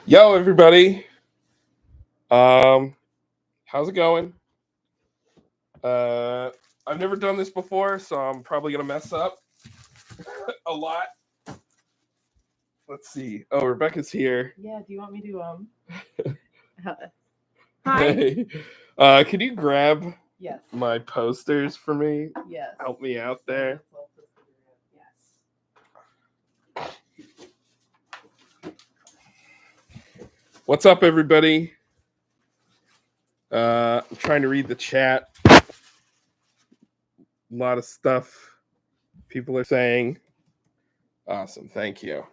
Yo, everybody. Um, how's it going? Uh, I've never done this before, so I'm probably gonna mess up a lot. Let's see. Oh, Rebecca's here. Yeah, do you want me to hi? Hey, can you grab Yes. my posters for me? Yes. Help me out there. What's up, everybody? I'm trying to read the chat. A lot of stuff people are saying. Awesome, thank you.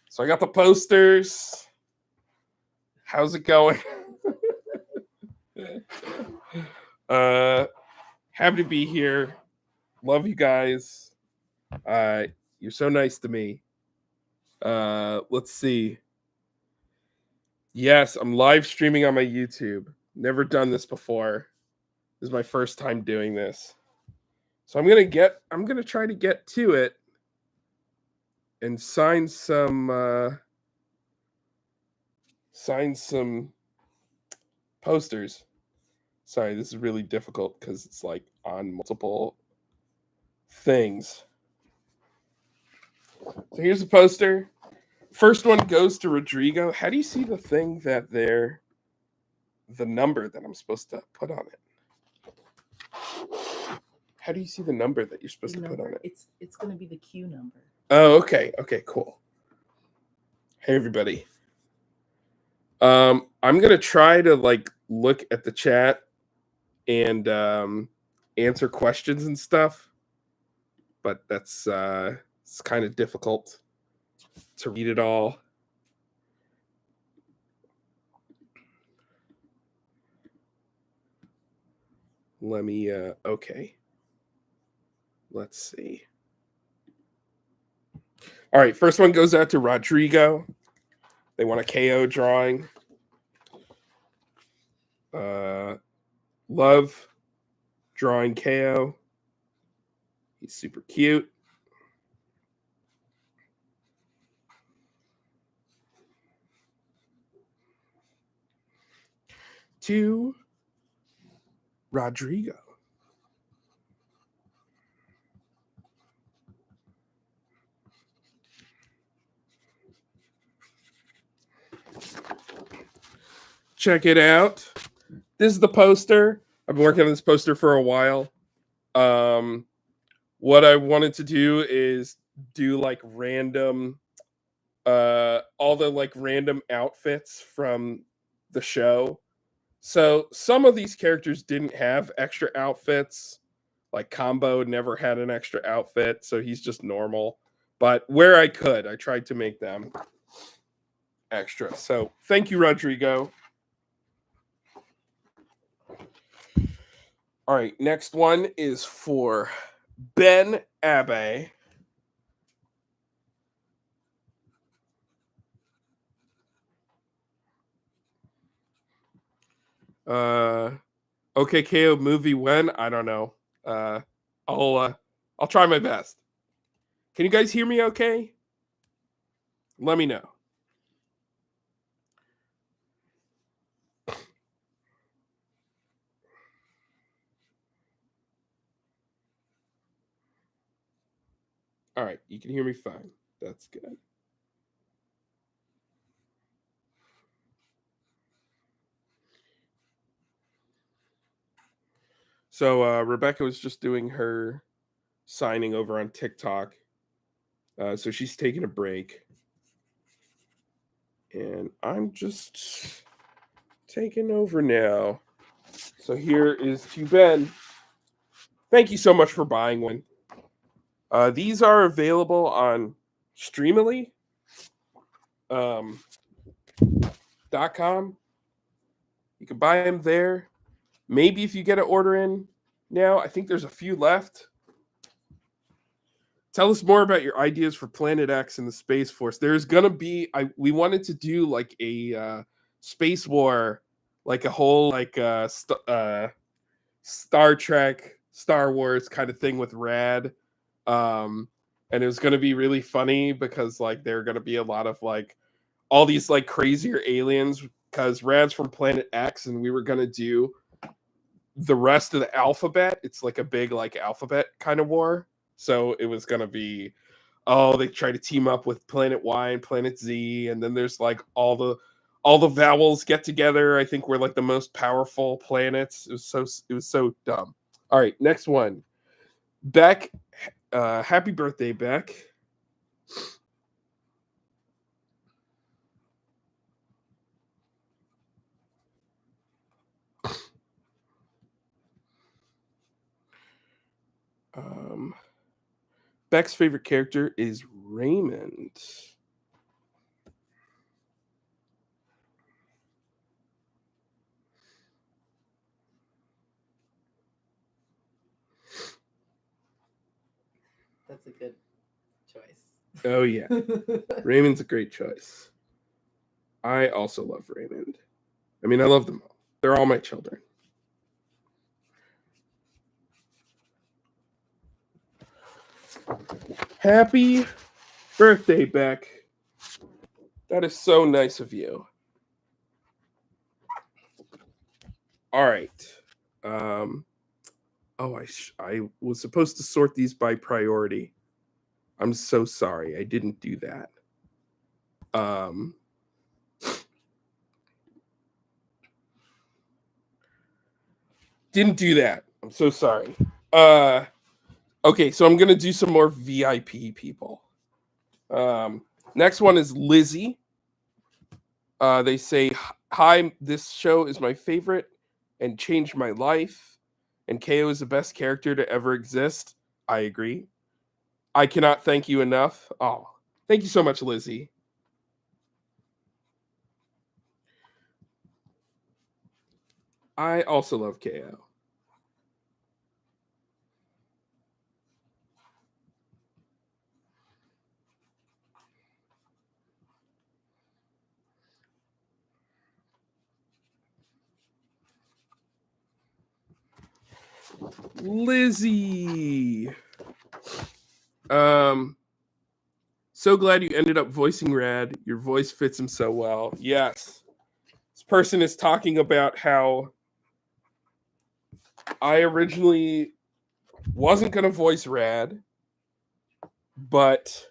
So I got the posters. How's it going? uh Happy to be here. Love you guys. You're so nice to me. Let's see. Yes, I'm live streaming on my YouTube. Never done this before. This is my first time doing this. So I'm gonna try to get to it and sign some posters. Sorry, this is really difficult because it's like on multiple things. So here's the poster. First one goes to Rodrigo. How do you see the thing that the number that I'm supposed to put on it? How do you see the number that you're supposed to put on it? It's going to be the Q number. Oh, okay. Okay, cool. Hey, everybody. I'm gonna try to like look at the chat and answer questions and stuff, but that's it's kind of difficult to read it all. Let me okay. Let's see. All right, first one goes out to Rodrigo. They want a KO drawing. Love drawing KO. He's super cute. To Rodrigo. Check it out. This is the poster. I've been working on this poster for a while. What I wanted to do is do like random all the like random outfits from the show. So some of these characters didn't have extra outfits. Like Combo never had an extra outfit, so he's just normal. But where I could, I tried to make them extra. So thank you, Rodrigo. All right, next one is for Ben Abe. Okay, KO movie when? I don't know. I'll try my best. Can you guys hear me okay? Let me know. All right, you can hear me fine. That's good. So Rebecca was just doing her signing over on TikTok. So she's taking a break. And I'm just taking over now. So here is to Ben. Thank you so much for buying one. These are available on Streamily. .com. You can buy them there. Maybe if you get an order in now, I think there's a few left. Tell us more about your ideas for Planet X and the Space Force. There's gonna be we wanted to do like a space war, like a whole like Star Trek, Star Wars kind of thing with Rad. And it was gonna be really funny because like there are gonna be a lot of like all these like crazier aliens because Rad's from Planet X, and we were gonna do the rest of the alphabet. It's like a big like alphabet kind of war. So it was gonna be, oh, they try to team up with Planet Y and Planet Z, and then there's like all the vowels get together. I think we're like the most powerful planets. It was so dumb. All right, next one. Beck, happy birthday, Beck. Beck's favorite character is Raymond. That's a good choice. Oh yeah, Raymond's a great choice. I also love Raymond. I mean, I love them all. They're all my children. Happy birthday, Beck. That is so nice of you. All right. I was supposed to sort these by priority. I'm so sorry. I didn't do that. Didn't do that. I'm so sorry. Okay, so I'm gonna do some more VIP people. Next one is Lizzie. They say, "Hi, this show is my favorite and changed my life. And KO is the best character to ever exist." I agree. I cannot thank you enough. Oh, thank you so much, Lizzie. I also love KO. Lizzie. So glad you ended up voicing Rad. Your voice fits him so well. Yes. This person is talking about how I originally wasn't going to voice Rad, but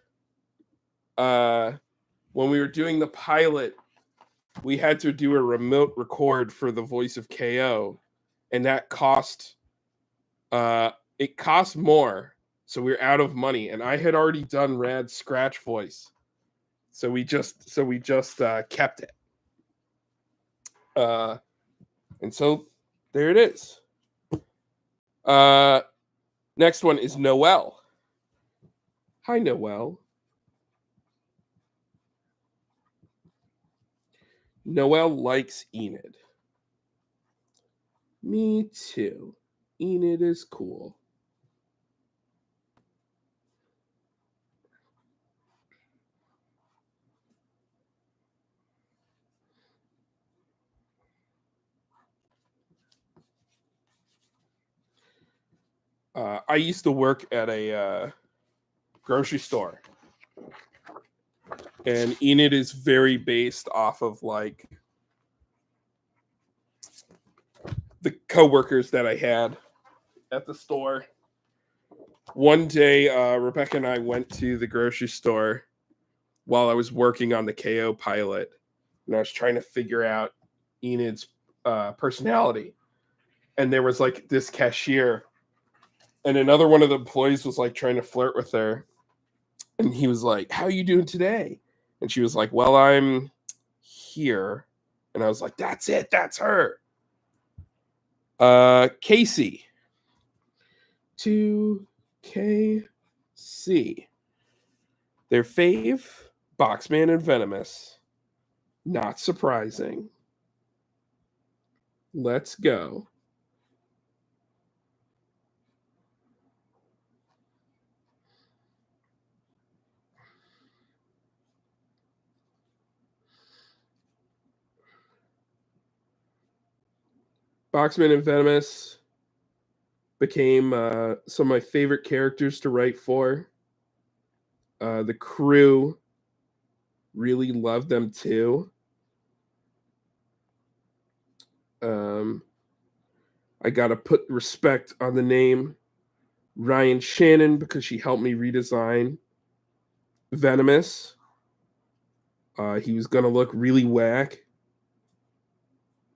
when we were doing the pilot, we had to do a remote record for the voice of KO, and that cost it cost more, so we were out of money, and I had already done Rad's scratch voice, so we just kept it, and so there it is. Next one is Noelle. Hi, Noelle. Noelle likes Enid. Me too. Enid is cool. I used to work at a grocery store, and Enid is very based off of like the coworkers that I had at the store. One day, Rebecca and I went to the grocery store while I was working on the KO pilot, and I was trying to figure out Enid's personality. And there was like this cashier, and another one of the employees was like trying to flirt with her, and he was like, "How are you doing today?" And she was like, "Well, I'm here." And I was like, "That's it, that's her." Casey. 2KC. Their fave, Boxman and Venomous. Not surprising. Let's go. Boxman and Venomous became some of my favorite characters to write for. The crew really love them too. I gotta put respect on the name Ryan Shannon because she helped me redesign Venomous. He was gonna look really whack,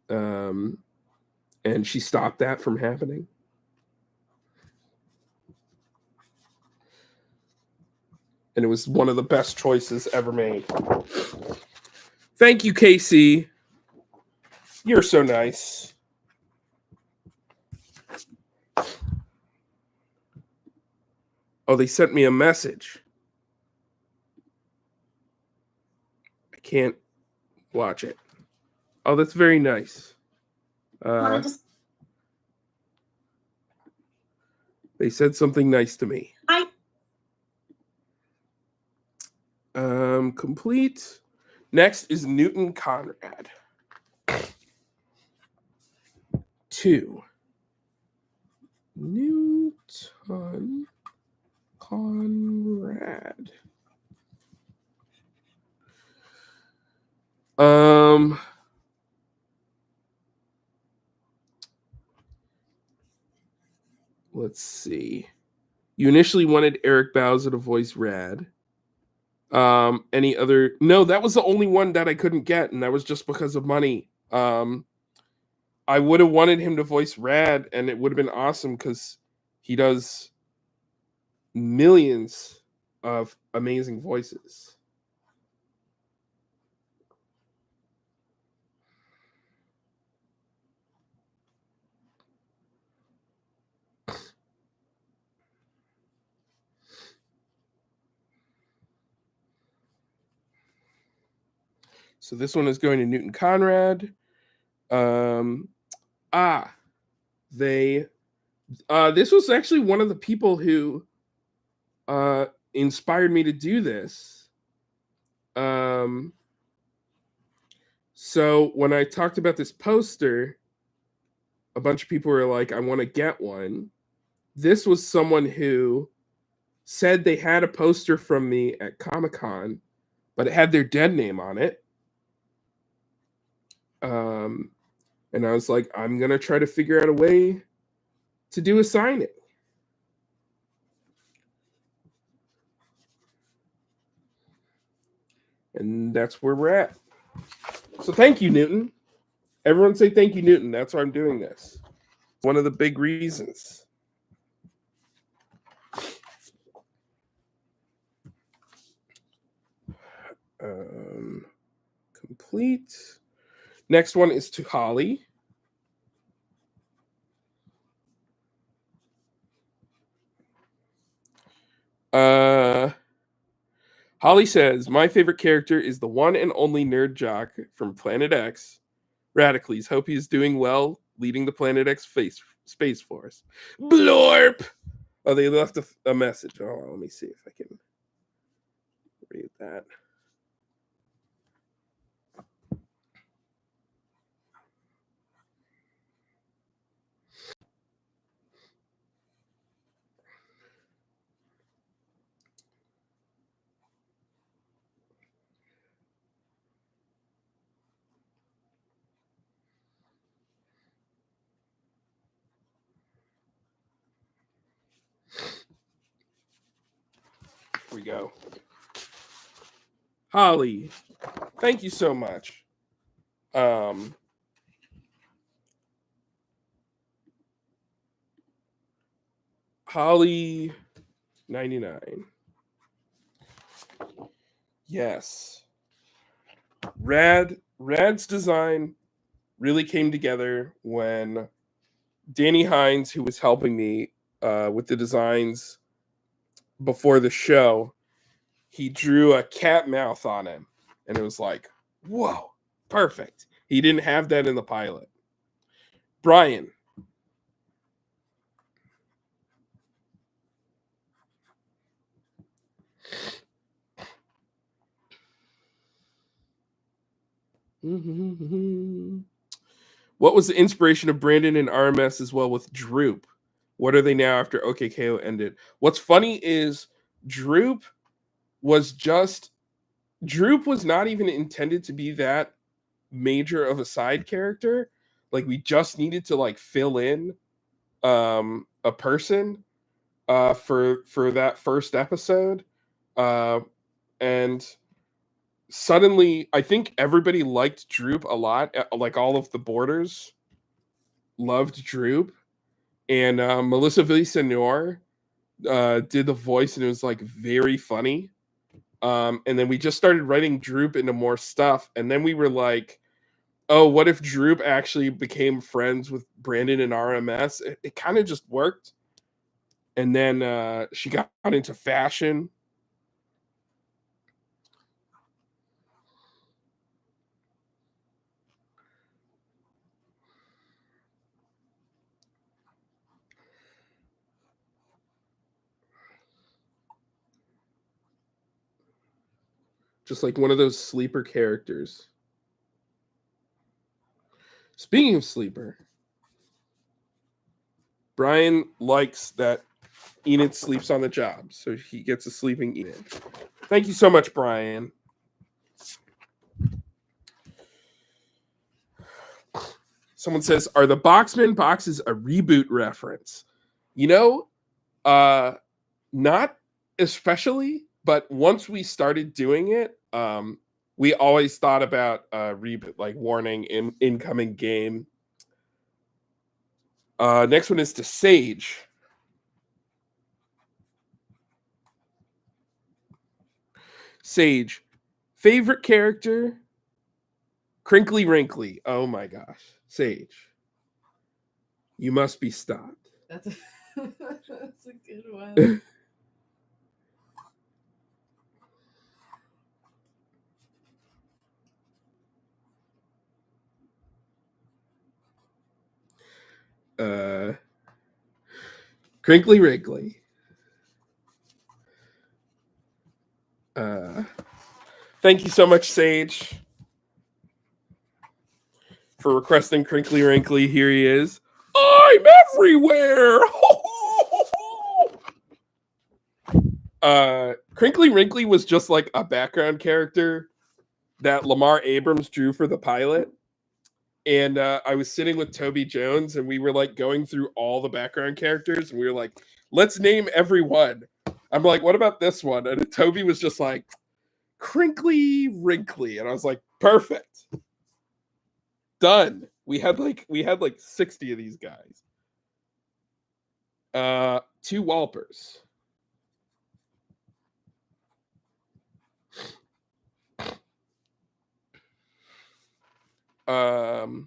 and she stopped that from happening. And it was one of the best choices ever made. Thank you, Casey. You're so nice. Oh, they sent me a message. I can't watch it. Oh, that's very nice. They said something nice to me. Complete. Next is Newton Conrad. 2. Newton Conrad. Let's see. You initially wanted Eric Bauza to voice Rad. Any other? No, that was the only one that I couldn't get, and that was just because of money. I would have wanted him to voice Rad, and it would have been awesome because he does millions of amazing voices. So this one is going to Newton Conrad. This was actually one of the people who inspired me to do this. So when I talked about this poster, a bunch of people were like, I want to get one. This was someone who said they had a poster from me at Comic-Con, but it had their dead name on it. And I was like, I'm going to try to figure out a way to do a signing. And that's where we're at. So thank you, Newton. Everyone say thank you, Newton. That's why I'm doing this. One of the big reasons. Complete. Next one is to Holly. Holly says, my favorite character is the one and only nerd jock from Planet X, Radicles. Hope he's doing well leading the Planet X Space Force. Blorp! Oh, they left a message. Oh, let me see if I can read that. Here we go. Holly, thank you so much. Holly 99. Yes. Rad's design really came together when Danny Hines, who was helping me with the designs before the show, he drew a cat mouth on him. And it was like, whoa, perfect. He didn't have that in the pilot. Brian. What was the inspiration of Brandon and RMS as well with Droop? What are they now after OKKO ended? What's funny is Droop was just Droop was not even intended to be that major of a side character. Like we just needed to like fill in a person for that first episode. And suddenly I think everybody liked Droop a lot. Like all of the boarders loved Droop. And Melissa Villasenor did the voice, and it was like very funny. And then we just started writing Droop into more stuff, and then we were like, "Oh, what if Droop actually became friends with Brandon and RMS?" It kind of just worked. And then she got into fashion. Just like one of those sleeper characters. Speaking of sleeper, Brian likes that Enid sleeps on the job, so he gets a sleeping Enid. Thank you so much, Brian. Someone says, "Are the Boxman boxes a reboot reference?" You know, not especially, but once we started doing it, we always thought about reboot, like warning in incoming game. Next one is to Sage. Sage, favorite character? Crinkly Wrinkly. Oh my gosh, Sage, you must be stopped. That's a, that's a good one. Crinkly Wrinkly. Thank you so much, Sage, for requesting Crinkly Wrinkly. Here he is. I'm everywhere. Crinkly Wrinkly was just like a background character that Lamar Abrams drew for the pilot. And I was sitting with Toby Jones, and we were like going through all the background characters, and we were like, let's name every one. I'm like, what about this one? And Toby was just like, Crinkly Wrinkly. And I was like, perfect. Done. We had like 60 of these guys. 2 Walpers. Can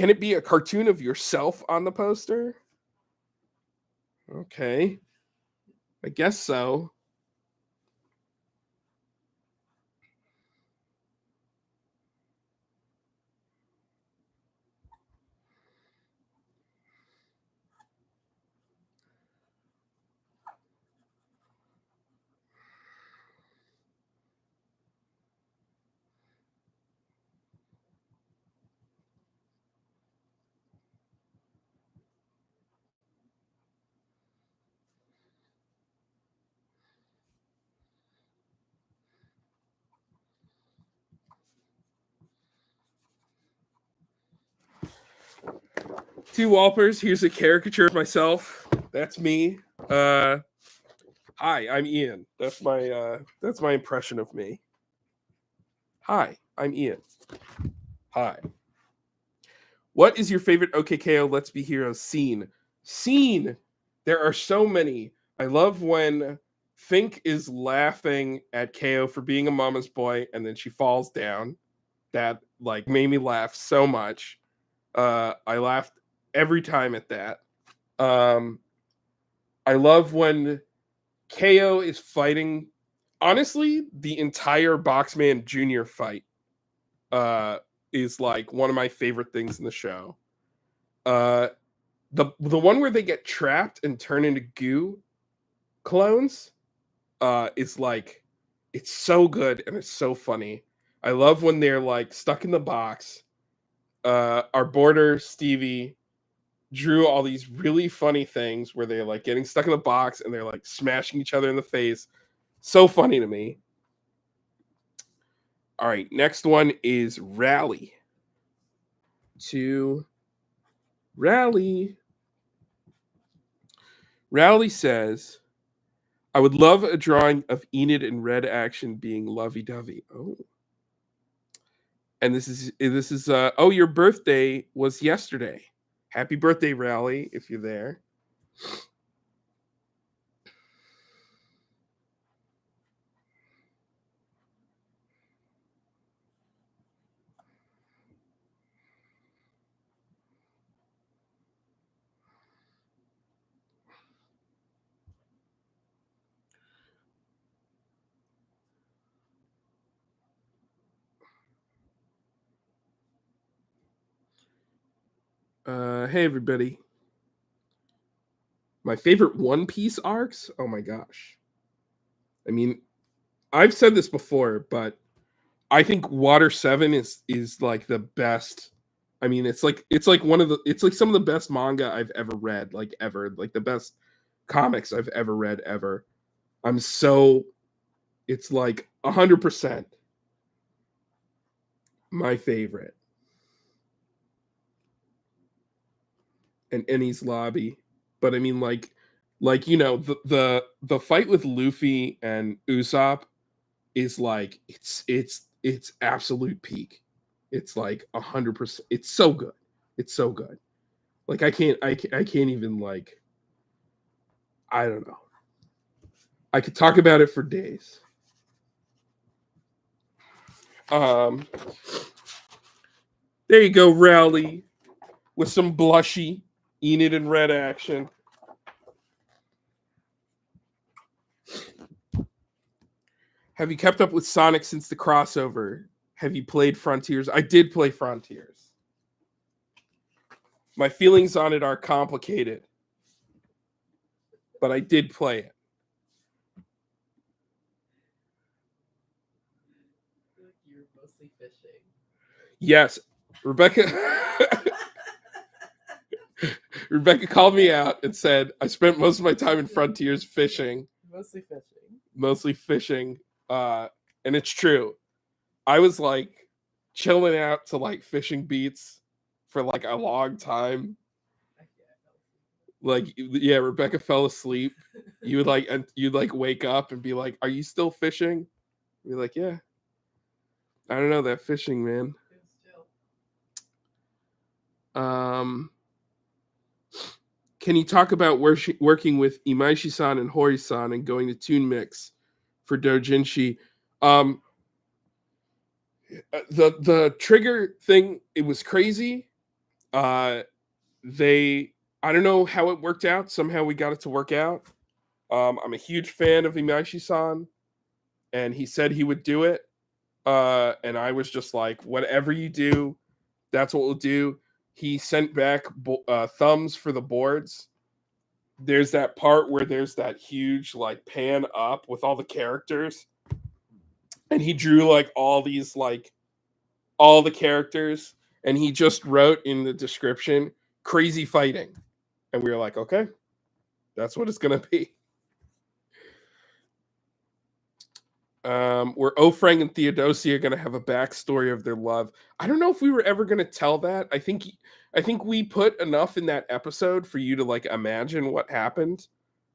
it be a cartoon of yourself on the poster? Okay. I guess so. Two Walpers. Here's a caricature of myself. That's me. Hi, I'm Ian. That's my impression of me. Hi, I'm Ian. Hi. What is your favorite OKKO Let's Be Heroes scene? Scene. There are so many. I love when Fink is laughing at KO for being a mama's boy and then she falls down. That like made me laugh so much. I laughed every time at that. I love when KO is fighting. Honestly, the entire Boxman Junior fight is like one of my favorite things in the show. The one where they get trapped and turn into goo clones is like it's so good and it's so funny. I love when they're like stuck in the box. Our boarder Stevie drew all these really funny things where they're like getting stuck in the box and they're like smashing each other in the face. So funny to me. All right, next one is Rally. To Rally. Rally says, I would love a drawing of Enid in red action being lovey-dovey. Oh. And this is oh, your birthday was yesterday. Happy birthday, Rally, if you're there. Hey everybody. My favorite One Piece arcs? Oh my gosh. I mean, I've said this before, but I think Water 7 is like the best. I mean, it's like it's like some of the best manga I've ever read, like ever, like the best comics I've ever read ever. It's like 100% my favorite. And Enies Lobby. But I mean, you know, the fight with Luffy and Usopp is like it's absolute peak. It's like 100%. It's so good. It's so good. Like I can't even like. I don't know. I could talk about it for days. There you go, Rowley, with some blushy Enid in red action. Have you kept up with Sonic since the crossover? Have you played Frontiers? I did play Frontiers. My feelings on it are complicated, but I did play it. You're mostly fishing. Yes, Rebecca. Rebecca called me out and said I spent most of my time in Frontiers fishing. Mostly fishing. Mostly fishing. And it's true. I was like chilling out to like fishing beats for like a long time. Like, yeah, Rebecca fell asleep. You would like, and you'd like wake up and be like, "Are you still fishing?" Be like, "Yeah." I don't know that fishing, man. Can you talk about working with Imaishi-san and Hori-san and going to Tune Mix for Dojinshi? The trigger thing, it was crazy. I don't know how it worked out. Somehow we got it to work out. I'm a huge fan of Imaishi-san, and he said he would do it. And I was just like, whatever you do, that's what we'll do. He sent back thumbs for the boards. There's that part where there's that huge like pan up with all the characters, and he drew like all these like all the characters, and he just wrote in the description crazy fighting, and we were like, okay, that's what it's gonna be. Where Ofrang and Theodosia are gonna have a backstory of their love. I don't know if we were ever gonna tell that. I think we put enough in that episode for you to like imagine what happened.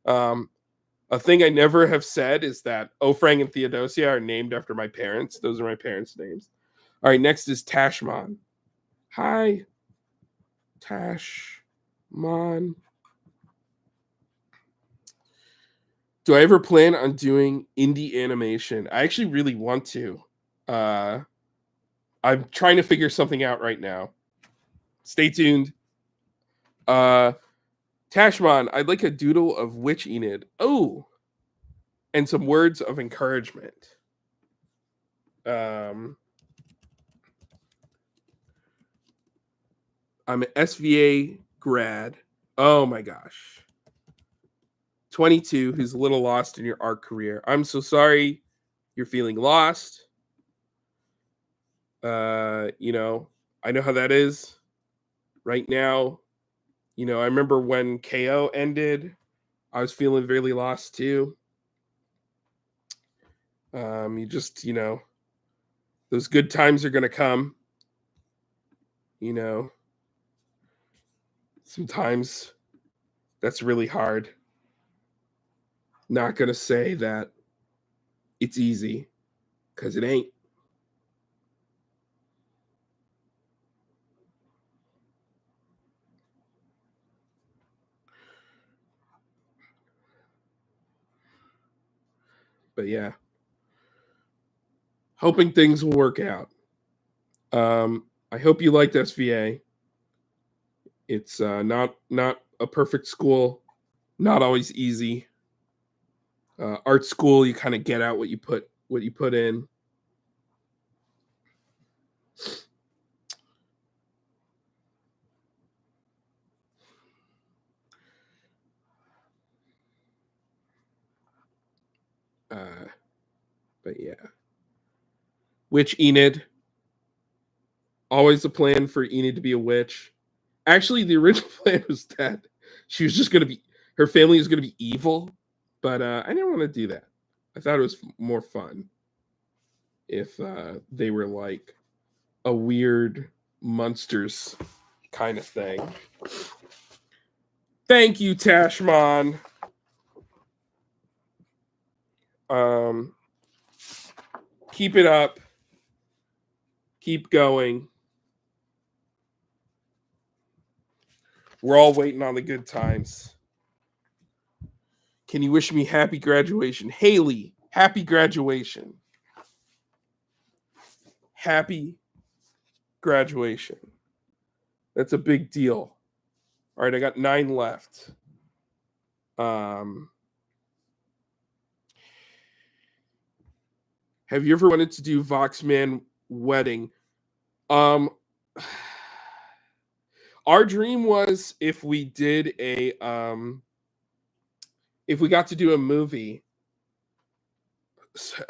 A thing I never have said is that Ofrang and Theodosia are named after my parents. Those are my parents' names. All right, next is Tashmon. Hi, Tashmon. Do I ever plan on doing indie animation? I actually really want to. I'm trying to figure something out right now. Stay tuned. Tashmon, I'd like a doodle of Witch Enid. Oh, and some words of encouragement. I'm an SVA grad. Oh my gosh. 22, who's a little lost in your art career. I'm so sorry you're feeling lost. You know, I know how that is right now. You know, I remember when KO ended, I was feeling really lost too. You just, you know, Those good times are going to come. You know, sometimes that's really hard. Not going to say that it's easy, because it ain't. But yeah, hoping things will work out. I hope you liked SVA. It's not a perfect school, not always easy. Art school, you kind of get out what you put in. But yeah, Witch Enid. Always a plan for Enid to be a witch. Actually, the original plan was that she was just going to be, her family was going to be evil, but I didn't want to do that. I thought it was more fun if they were like a weird monsters kind of thing. Thank you, Tashmon. Keep it up. Keep going. We're all waiting on the good times. Can you wish me happy graduation? Haley, happy graduation. Happy graduation. That's a big deal. All right, I got 9 left. Have you ever wanted to do Voxman wedding? Our dream was if we did if we got to do a movie.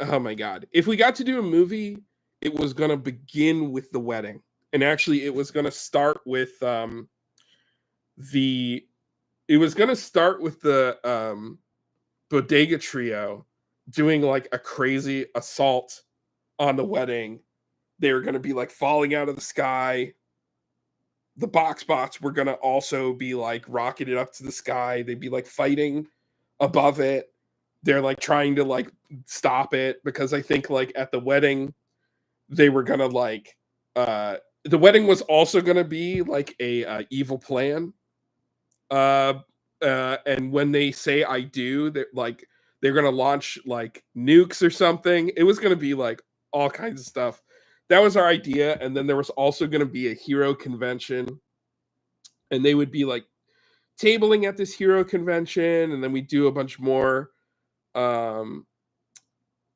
Oh my God. If we got to do a movie, it was going to begin with the wedding. And actually it was going to start with the Bodega Trio doing like a crazy assault on the wedding. They were going to be like falling out of the sky. The box bots were going to also be like rocketed up to the sky. They'd be like fighting above it. They're like trying to like stop it, because I think like at the wedding they were going to like the wedding was also going to be like a evil plan. And when they say I do, that like they're gonna launch like nukes or something. It was gonna be like all kinds of stuff. That was our idea. And then there was also gonna be a hero convention, and they would be like tabling at this hero convention, and then we do a bunch more. I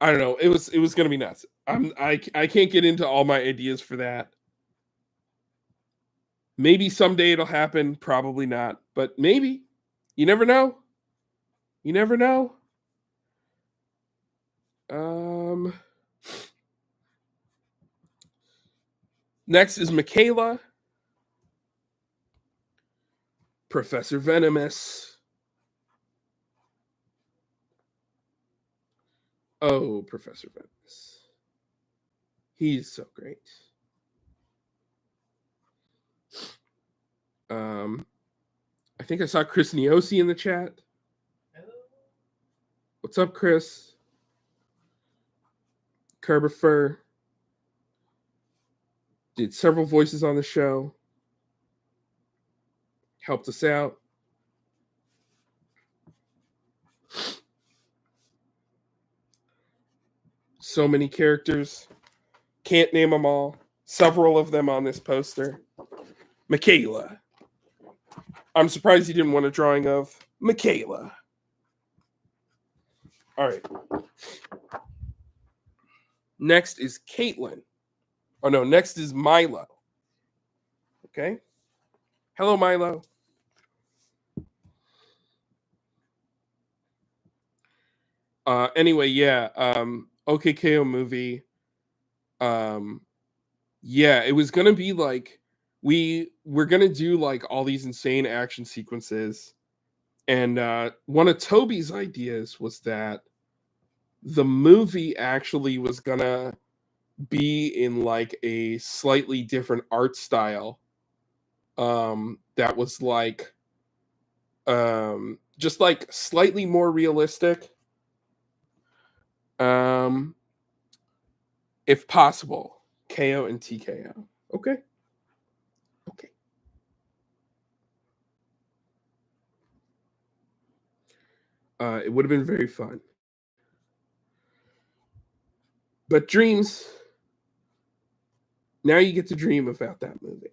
don't know. It was gonna be nuts. I can't get into all my ideas for that. Maybe someday it'll happen. Probably not, but maybe. You never know. You never know. Next is Michaela. Professor Venomous. Oh, Professor Venomous. He's so great. I think I saw Chris Niosi in the chat. What's up, Chris? Kerbifer did several voices on the show. Helped us out. So many characters. Can't name them all. Several of them on this poster. Michaela. I'm surprised you didn't want a drawing of Michaela. All right. Next is Caitlin. Oh, no. Next is Milo. Okay. Hello, Milo. Anyway, yeah. OKKO movie. Yeah, it was gonna be like we're gonna do like all these insane action sequences, and one of Toby's ideas was that the movie actually was gonna be in like a slightly different art style that was like just like slightly more realistic, if possible. KO and TKO. Okay. It would have been very fun. But dreams, now you get to dream about that movie.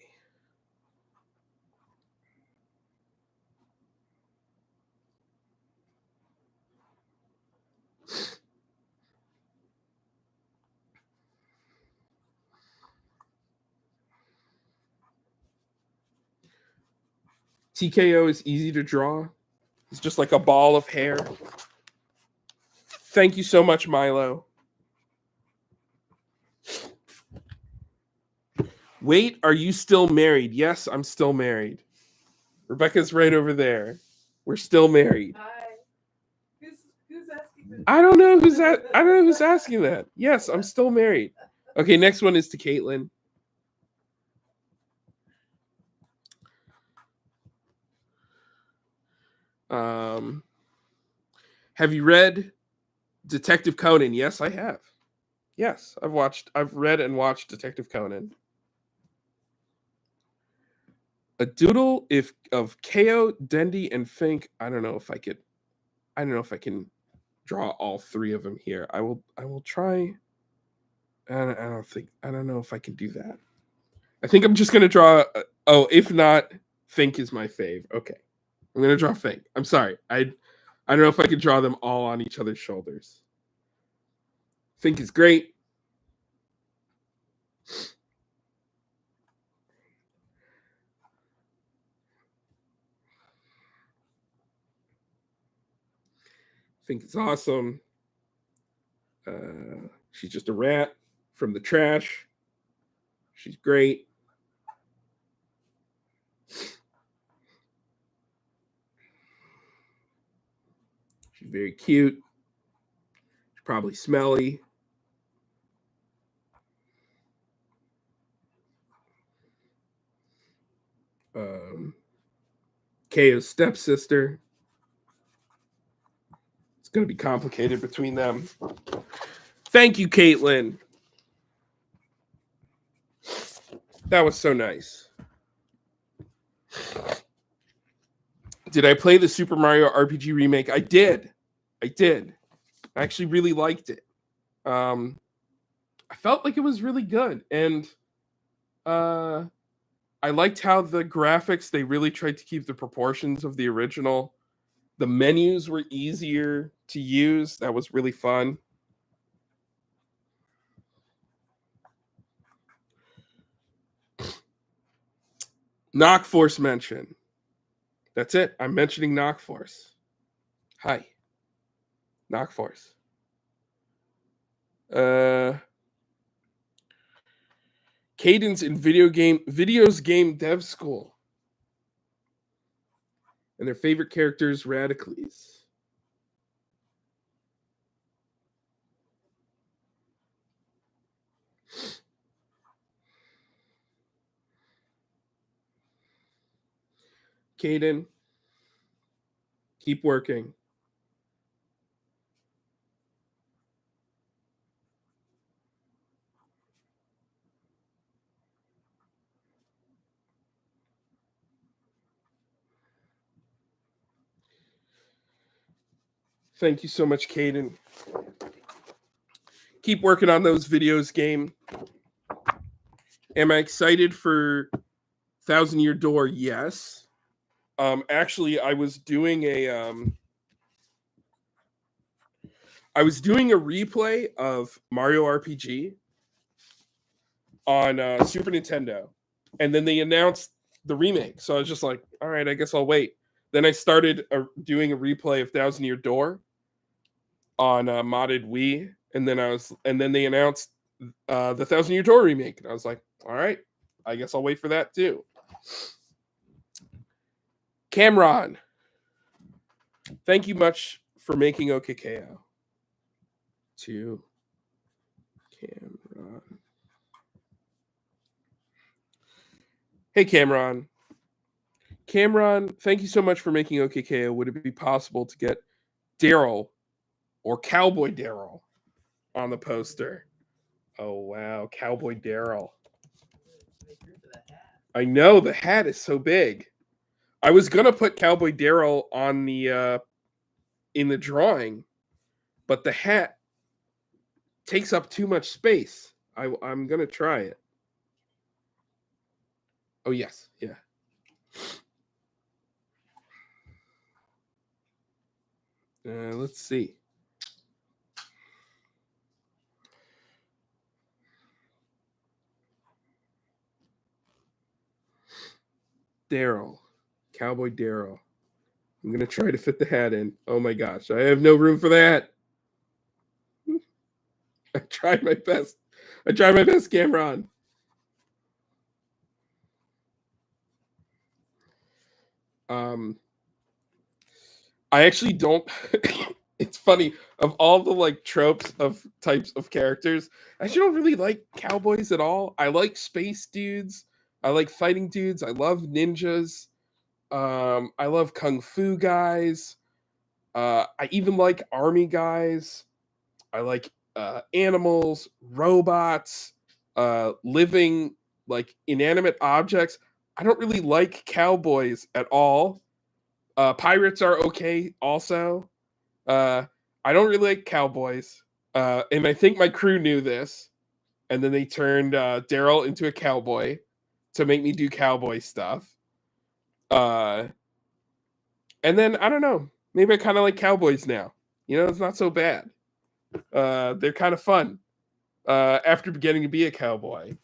TKO is easy to draw. It's just like a ball of hair. Thank you so much, Milo. Wait, are you still married? Yes, I'm still married. Rebecca's right over there. We're still married. Hi. Who's asking this? I don't know who's that. I don't know who's asking that. Yes, I'm still married. Okay, next one is to Caitlin. Have you read Detective Conan? Yes, I have. Yes, I've read and watched Detective Conan. A doodle of KO, Dendy, and Fink. I don't know if I can draw all three of them here. I will try. I don't know if I can do that. I think I'm just gonna draw. If not, Fink is my fave. Okay, I'm gonna draw Fink. I'm sorry. I don't know if I can draw them all on each other's shoulders. Fink is great. Fink is awesome. She's just a rat from the trash. She's great. She's very cute. She's probably smelly. KO's stepsister. It's going to be complicated between them. Thank you, Caitlin. That was so nice. Did I play the Super Mario RPG remake? I did. I actually really liked it. I felt like it was really good. And I liked how the graphics, they really tried to keep the proportions of the original. The menus were easier to use. That was really fun. Knock Force mention. That's it. I'm mentioning Knock Force. Hi. Knock Force. Cadence in videos game dev school. And their favorite characters, Radicles. Caden, keep working. Thank you so much, Caden. Keep working on those videos game. Am I excited for Thousand Year Door? Yes. Actually, I was doing a replay of Mario RPG on Super Nintendo, and then they announced the remake. So I was just like, all right, I guess I'll wait. Then I started doing a replay of Thousand Year Door on modded Wii, and then they announced the Thousand Year Door remake, and I was like, all right, I guess I'll wait for that too. Cameron, thank you much for making OKKO. To Cameron. Hey, Cameron. Cameron, thank you so much for making OKKO. Would it be possible to get Daryl or Cowboy Daryl on the poster? Oh, wow. Cowboy Daryl. I know the hat is so big. I was gonna put Cowboy Daryl on the in the drawing, but the hat takes up too much space. I'm gonna try it. Oh yes, yeah. Let's see. Daryl, Cowboy Daryl. I'm gonna try to fit the hat in. Oh my gosh, I have no room for that. I tried my best. I tried my best, Cameron. I actually don't. It's funny, of all the like tropes of types of characters, I actually don't really like cowboys at all. I like space dudes. I like fighting dudes. I love ninjas. I love kung fu guys. I even like army guys. I like animals, robots, living like inanimate objects. I don't really like cowboys at all. Pirates are okay also. Uh, I don't really like cowboys. And I think my crew knew this. And then they turned Daryl into a cowboy to make me do cowboy stuff. Uh, and then I don't know. Maybe I kind of like cowboys now. You know, it's not so bad. They're kind of fun after beginning to be a cowboy.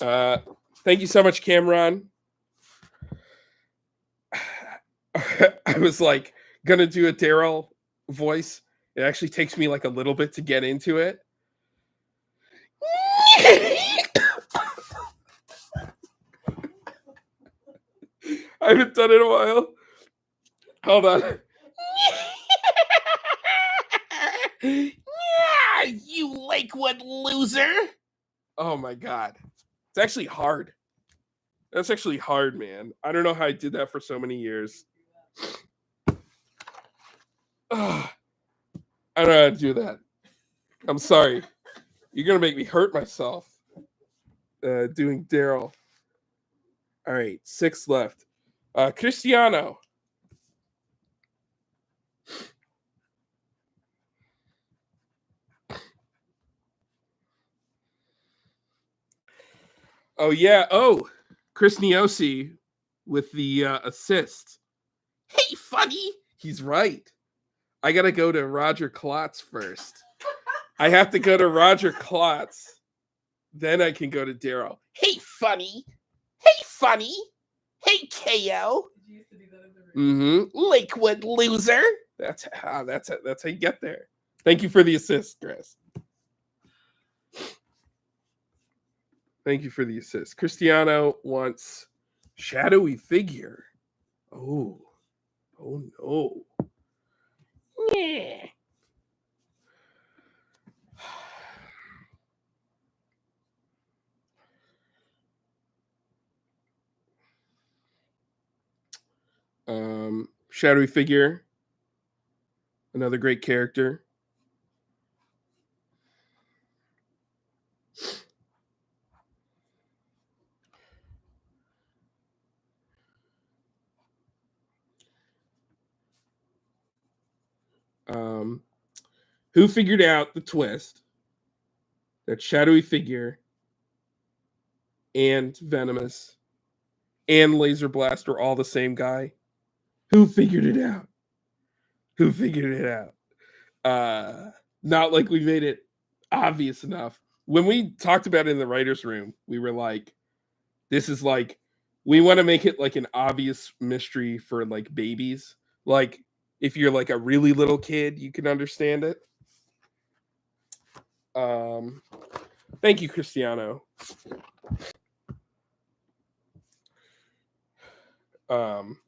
Uh, Thank you so much, Cameron. I was like gonna do a Daryl voice. It actually takes me like a little bit to get into it. I haven't done it in a while. Hold on. You Lakewood loser. Oh my god. It's actually hard. That's actually hard, man. I don't know how I did that for so many years. Ugh. I don't know how to do that. I'm sorry. You're gonna make me hurt myself. Doing Daryl. All right, 6 left. Cristiano. Oh yeah. Oh, Chris Niosi with the assist. Hey, funny. He's right. I gotta go to Roger Klotz first. I have to go to Roger Klotz. Then I can go to Daryl. Hey, funny. Hey, funny. Hey, KO. Mm-hmm. Lakewood loser. That's how you get there. Thank you for the assist, Chris. Thank you for the assist. Cristiano wants shadowy figure. Oh. Oh no. Yeah. Shadowy figure. Another great character. Who figured out the twist that shadowy figure and venomous and laser blast are all the same guy? Who figured it out? Who figured it out? Not like we made it obvious enough. When we talked about it in the writers' room, we were like, "This is like, we want to make it like an obvious mystery for like babies. Like, if you're like a really little kid, you can understand it." Thank you, Cristiano. Um,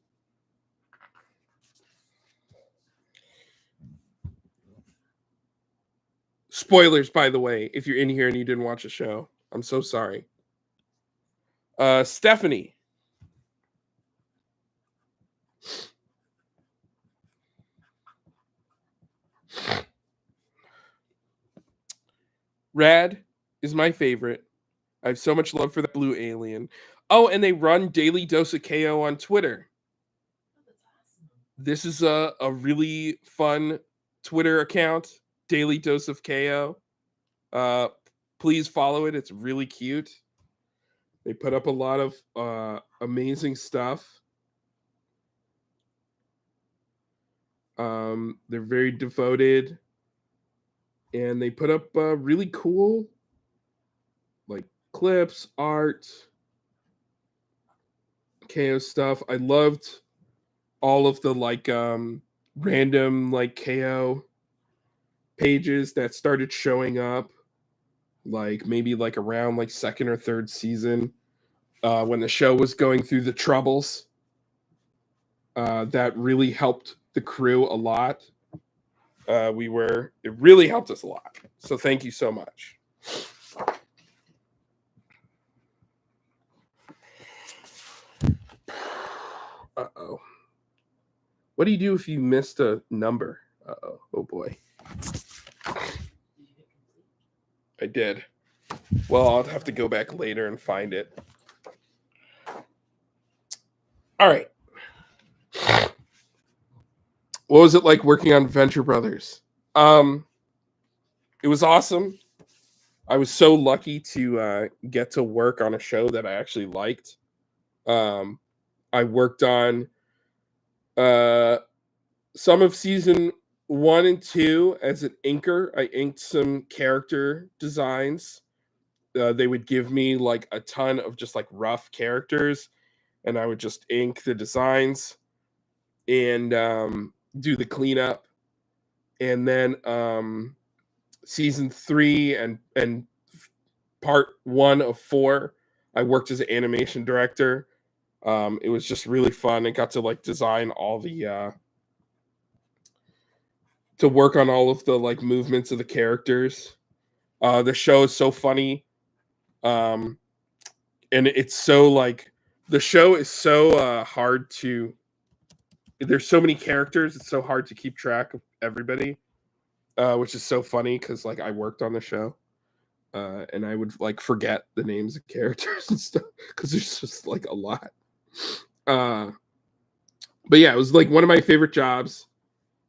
Spoilers, by the way, if you're in here and you didn't watch the show. I'm so sorry. Stephanie. Rad is my favorite. I have so much love for that blue alien. Oh, and they run Daily Dose of KO on Twitter. This is a really fun Twitter account, Daily Dose of KO. Please follow it. It's really cute. They put up a lot of amazing stuff. They're very devoted, and they put up really cool, like, clips, art, KO stuff. I loved all of the random KO pages that started showing up, maybe around second or third season, when the show was going through the troubles. That really helped the crew a lot. It really helped us a lot. So thank you so much. Uh-oh. What do you do if you missed a number? Uh-oh. Oh boy. I did. Well, I'll have to go back later and find it. All right. What was it like working on Venture Brothers? It was awesome. I was so lucky to get to work on a show that I actually liked. I worked on some of season 1 and 2 as an inker. I inked some character designs. They would give me a ton of just rough characters, and I would just ink the designs and do the cleanup. And then season 3 and part 1 of 4, I worked as an animation director. It was just really fun. I got to design all the to work on all of the movements of the characters. The show is so funny, and it's so the show is so hard to. There's so many characters. It's so hard to keep track of everybody, which is so funny because I worked on the show, and I would forget the names of characters and stuff because there's just a lot. But yeah, it was one of my favorite jobs,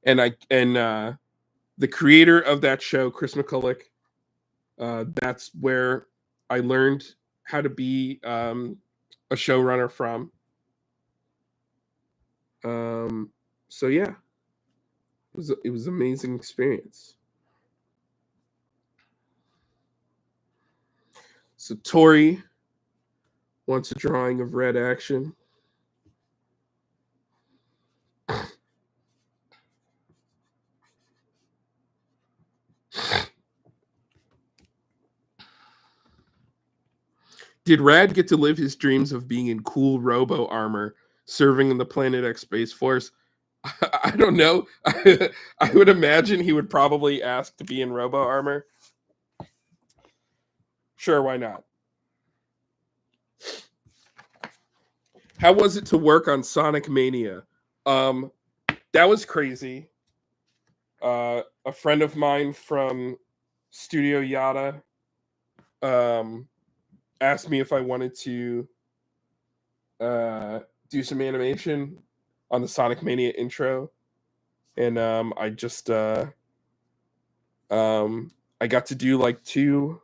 and the creator of that show, Chris McCulloch, that's where I learned how to be a showrunner from. So yeah, it was an amazing experience. So Tori wants a drawing of Red Action. Did Rad get to live his dreams of being in cool robo armor, serving in the Planet X Space Force? I don't know. I would imagine he would probably ask to be in robo armor. Sure, why not? How was it to work on Sonic Mania? That was crazy. A friend of mine from Studio Yada asked me if I wanted to do some animation on the Sonic Mania intro, and I just I got to do 2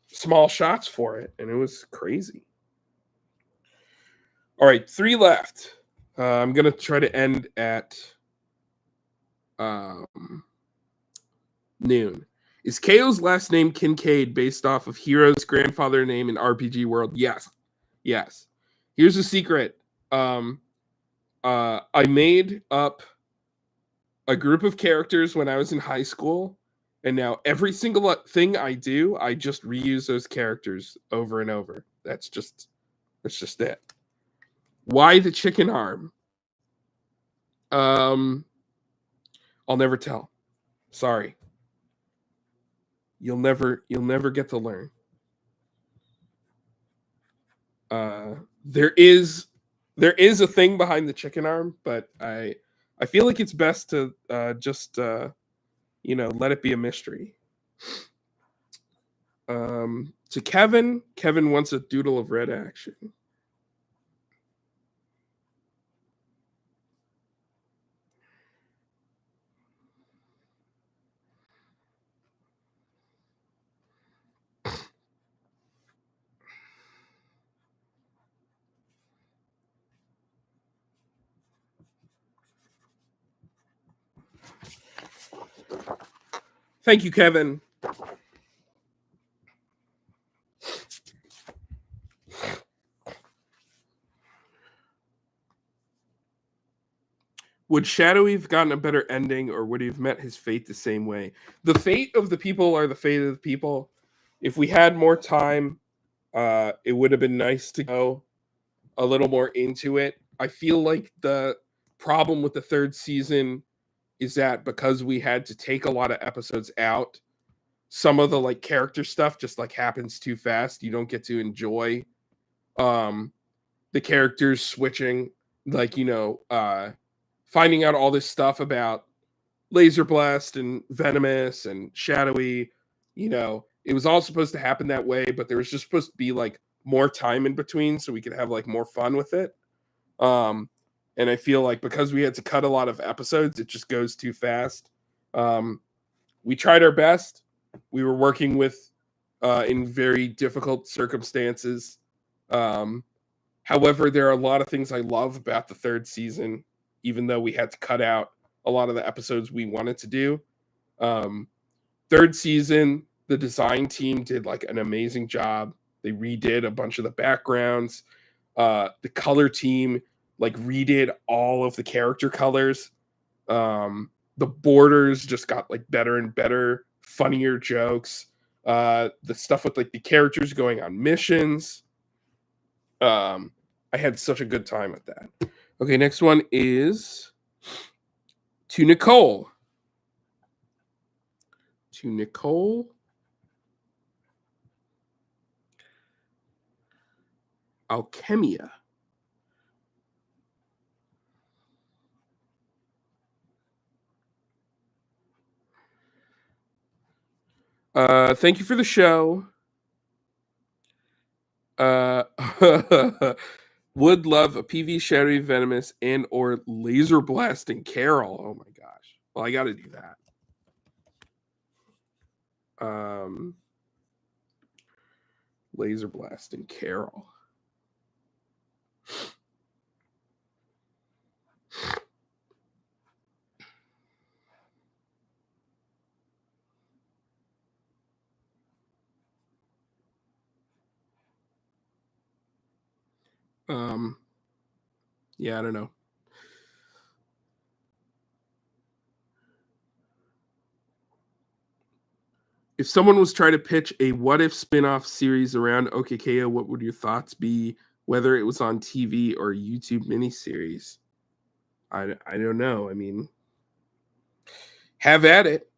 small shots for it, and it was crazy. All right, 3 left. I'm gonna try to end at noon. Is KO's last name Kincaid based off of Hero's grandfather name in RPG World? Yes. Here's a secret. I made up a group of characters when I was in high school, and now every single thing I do, I just reuse those characters over and over. That's just it. Why the chicken arm? I'll never tell. Sorry. you'll never get to learn. There is a thing behind the chicken arm, but I feel like it's best to just let it be a mystery. To Kevin wants a doodle of red action. Thank you, Kevin. Would Shadowy have gotten a better ending, or would he have met his fate the same way? The fate of the people are the fate of the people. If we had more time, it would have been nice to go a little more into it. I feel like the problem with the third season is that because we had to take a lot of episodes out, some of the like character stuff just like happens too fast. You don't get to enjoy the characters switching, like, finding out all this stuff about Laser Blast and Venomous and Shadowy. It was all supposed to happen that way, but there was just supposed to be like more time in between so we could have like more fun with it. And I feel like because we had to cut a lot of episodes, it just goes too fast. We tried our best. We were working with in very difficult circumstances. However, there are a lot of things I love about the third season, even though we had to cut out a lot of the episodes we wanted to do. Third season, the design team did like an amazing job. They redid a bunch of the backgrounds. The color team like redid all of the character colors. The borders just got like better and better, funnier jokes. The stuff with like the characters going on missions. I had such a good time with that. Okay, next one is to Nicole. To Nicole. Alchemia. Thank you for the show. Would love a PV Shadowy Venomous and or Laser Blasting Carol. Oh my gosh. Well, I got to do that. Laser Blasting Carol. Yeah, I don't know. If someone was trying to pitch a what if spin-off series around OKKO, what would your thoughts be, whether it was on TV or YouTube miniseries? I don't know. I mean, have at it.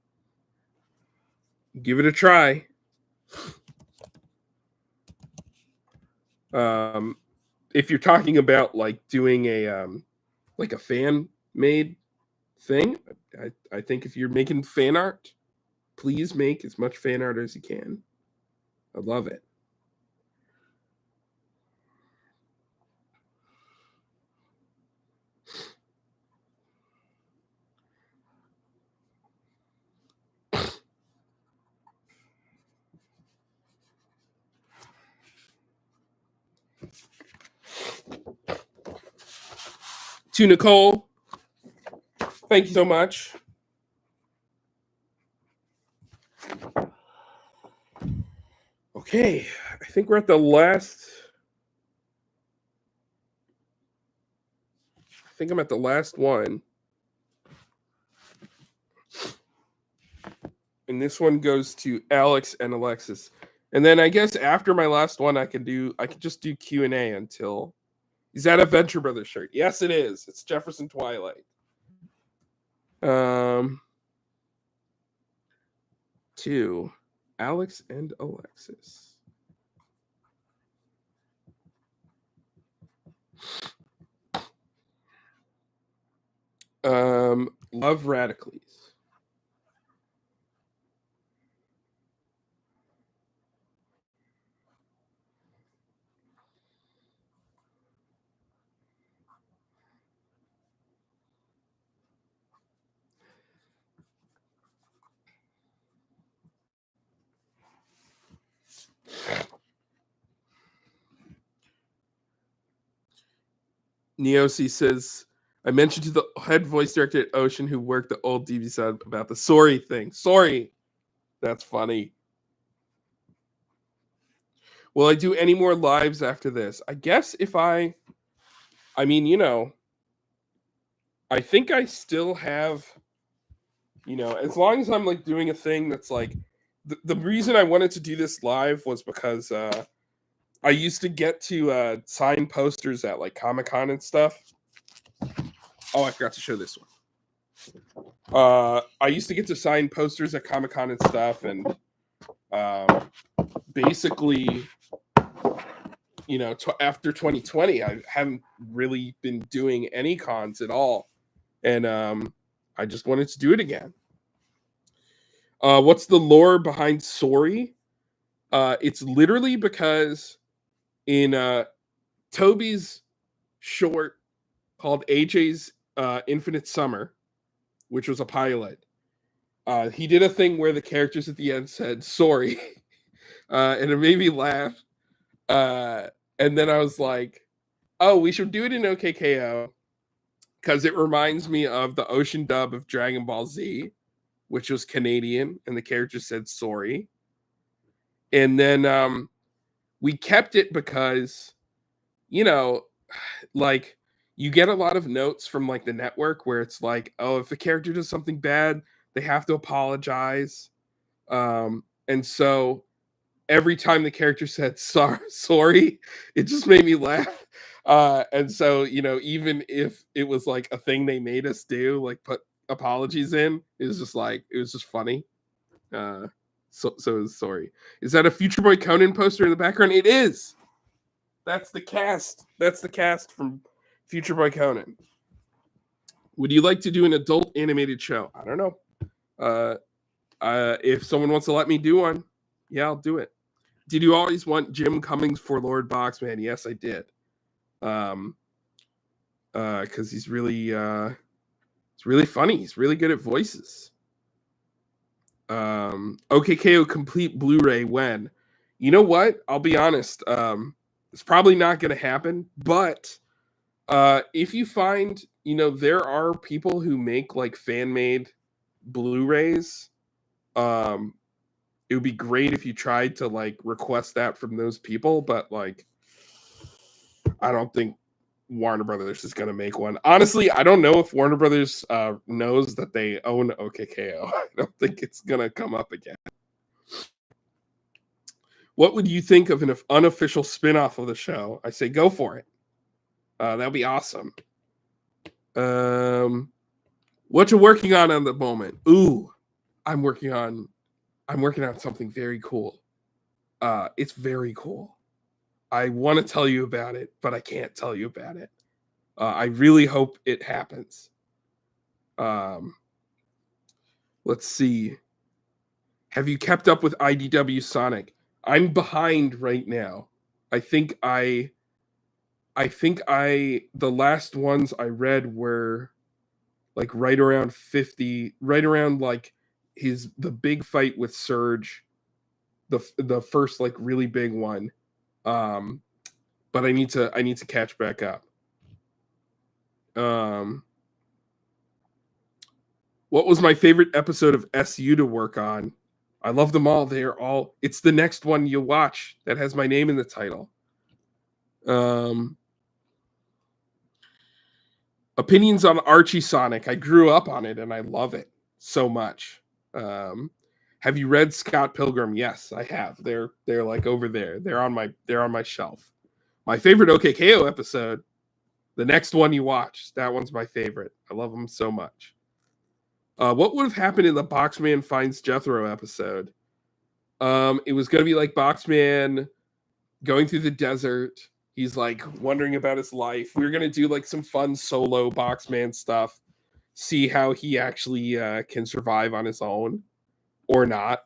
Give it a try. If you're talking about like doing a like a fan made thing, I think if you're making fan art, please make as much fan art as you can. I love it. To Nicole, thank you so much. Okay, I think we're at the last. I think I'm at the last one. And this one goes to Alex and Alexis. And then I guess after my last one, I could just do Q&A until. Is that a Venture Brothers shirt? Yes, it is. It's Jefferson Twilight. 2. Alex and Alexis. Love Radicles. Neosi says, I mentioned to the head voice director at Ocean who worked the old DV side about the sorry thing. Sorry. That's funny. Will I do any more lives after this? I guess if I mean, you know, I think I still have, you know, as long as I'm like doing a thing that's like, the reason I wanted to do this live was because I used to get to sign posters at like Comic-Con and stuff. Oh, I forgot to show this one. I used to get to sign posters at Comic-Con and stuff, and basically, you know, after 2020, I haven't really been doing any cons at all, and I just wanted to do it again. What's the lore behind Sorry? It's literally because in Toby's short called AJ's Infinite Summer, which was a pilot, he did a thing where the characters at the end said sorry, and it made me laugh. And then I was like, oh, we should do it in OKKO because it reminds me of the Ocean dub of Dragon Ball Z, which was Canadian, and the character said sorry. And then we kept it because, you know, like you get a lot of notes from like the network where it's like, oh, if the character does something bad, they have to apologize. And so every time the character said sorry, it just made me laugh. And so, you know, even if it was like a thing they made us do, like put apologies in, it was just funny. So it was sorry. Is that a Future Boy Conan poster in the background? It is. That's the cast. That's the cast from Future Boy Conan. Would you like to do an adult animated show? I don't know. If someone wants to let me do one, yeah, I'll do it. Did you always want Jim Cummings for Lord Boxman? Yes, I did. Because he's really funny. He's really good at voices. OKKO complete Blu-ray when? You know what? I'll be honest. It's probably not going to happen, but if you find, you know, there are people who make like fan-made Blu-rays. It would be great if you tried to like request that from those people, but like I don't think Warner Brothers is going to make one. Honestly, I don't know if Warner Brothers knows that they own OKKO. I don't think it's going to come up again. What would you think of an unofficial spin-off of the show? I say go for it. That'd be awesome. What you working on the moment? Ooh, I'm working on something very cool. It's very cool. I want to tell you about it, but I can't tell you about it. I really hope it happens. Let's see. Have you kept up with IDW Sonic? I'm behind right now. I think the last ones I read were like right around 50, right around like the big fight with Surge, the first like really big one. But I need to catch back up. What was my favorite episode of SU to work on? I love them all. It's the next one you watch that has my name in the title. Opinions on Archie Sonic. I grew up on it and I love it so much. Have you read Scott Pilgrim? Yes, I have. They're like over there. They're on my shelf. My favorite OKKO episode, the next one you watch, that one's my favorite. I love them so much. What would have happened in the Boxman Finds Jethro episode? It was going to be like Boxman going through the desert. He's like wondering about his life. We were going to do like some fun solo Boxman stuff. See how he actually can survive on his own or not.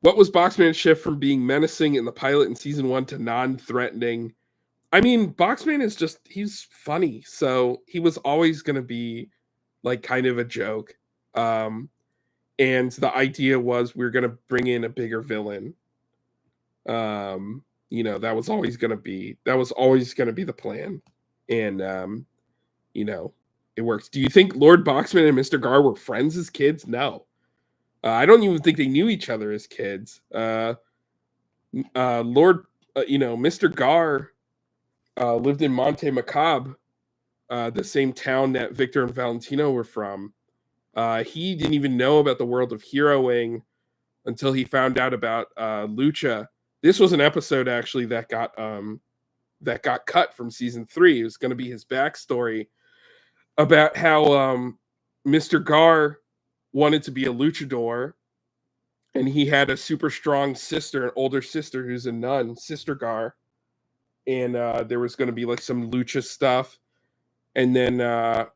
What was Boxman's shift from being menacing in the pilot in season 1 to non-threatening? I mean, Boxman is just, he's funny. So he was always going to be like kind of a joke. And the idea was we are going to bring in a bigger villain. That was always going to be the plan. And, it works. Do you think Lord Boxman and Mr. Gar were friends as kids? No. I don't even think they knew each other as kids. Mr. Gar lived in Monte Macabre, the same town that Victor and Valentino were from. He didn't even know about the world of heroing until he found out about Lucha. This was an episode actually that got cut from season 3. It was going to be his backstory about how Mr. Gar wanted to be a luchador, and he had a super strong sister, an older sister who's a nun, Sister Gar, and there was going to be like some lucha stuff, and then hey,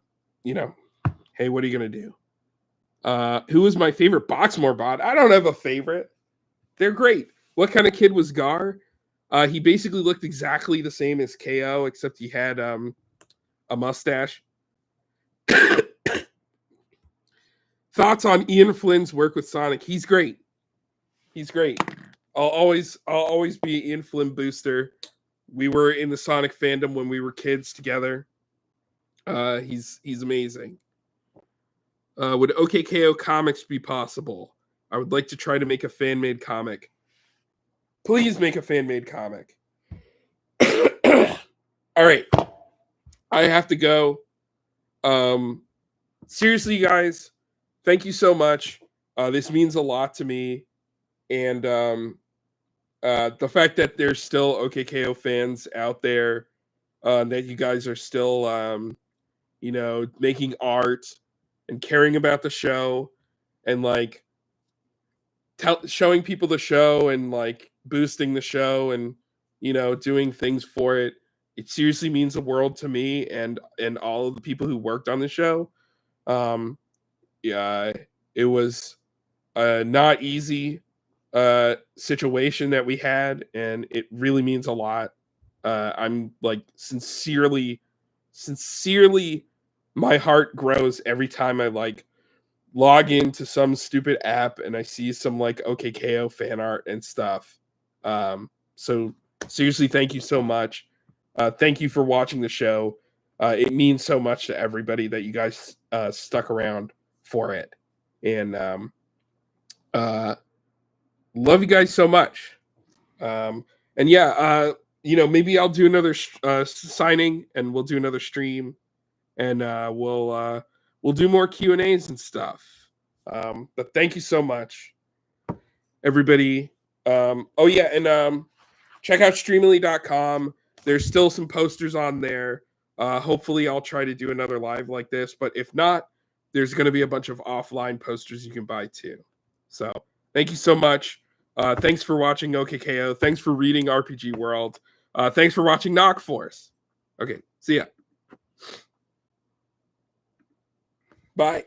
what are you going to do? Who was my favorite Boxmore bot? I don't have a favorite. They're great. What kind of kid was Gar? He basically looked exactly the same as KO, except he had a mustache. Thoughts on Ian Flynn's work with Sonic? He's great. I'll always be Ian Flynn booster. We were in the Sonic fandom when we were kids together. He's amazing. Would OKKO comics be possible? I would like to try to make a fan-made comic. Please make a fan-made comic. All right. I have to go. Seriously, guys, thank you so much. This means a lot to me. And the fact that there's still OKKO fans out there, that you guys are still, making art and caring about the show and like showing people the show and like boosting the show and, doing things for it. It seriously means the world to me and all of the people who worked on the show. It was not easy situation that we had, and it really means a lot. I'm like sincerely, my heart grows every time I like log into some stupid app and I see some like OKKO fan art and stuff. So seriously, thank you so much. Thank you for watching the show. It means so much to everybody that you guys stuck around for it. And love you guys so much. Maybe I'll do another signing and we'll do another stream and we'll do more Q&As and stuff. But thank you so much, everybody. Check out streamily.com. There's still some posters on there. Hopefully I'll try to do another live like this, but if not, there's going to be a bunch of offline posters you can buy too. So thank you so much. Thanks for watching OKKO. Thanks for reading RPG World. Thanks for watching Knock Force. Okay, see ya. Bye.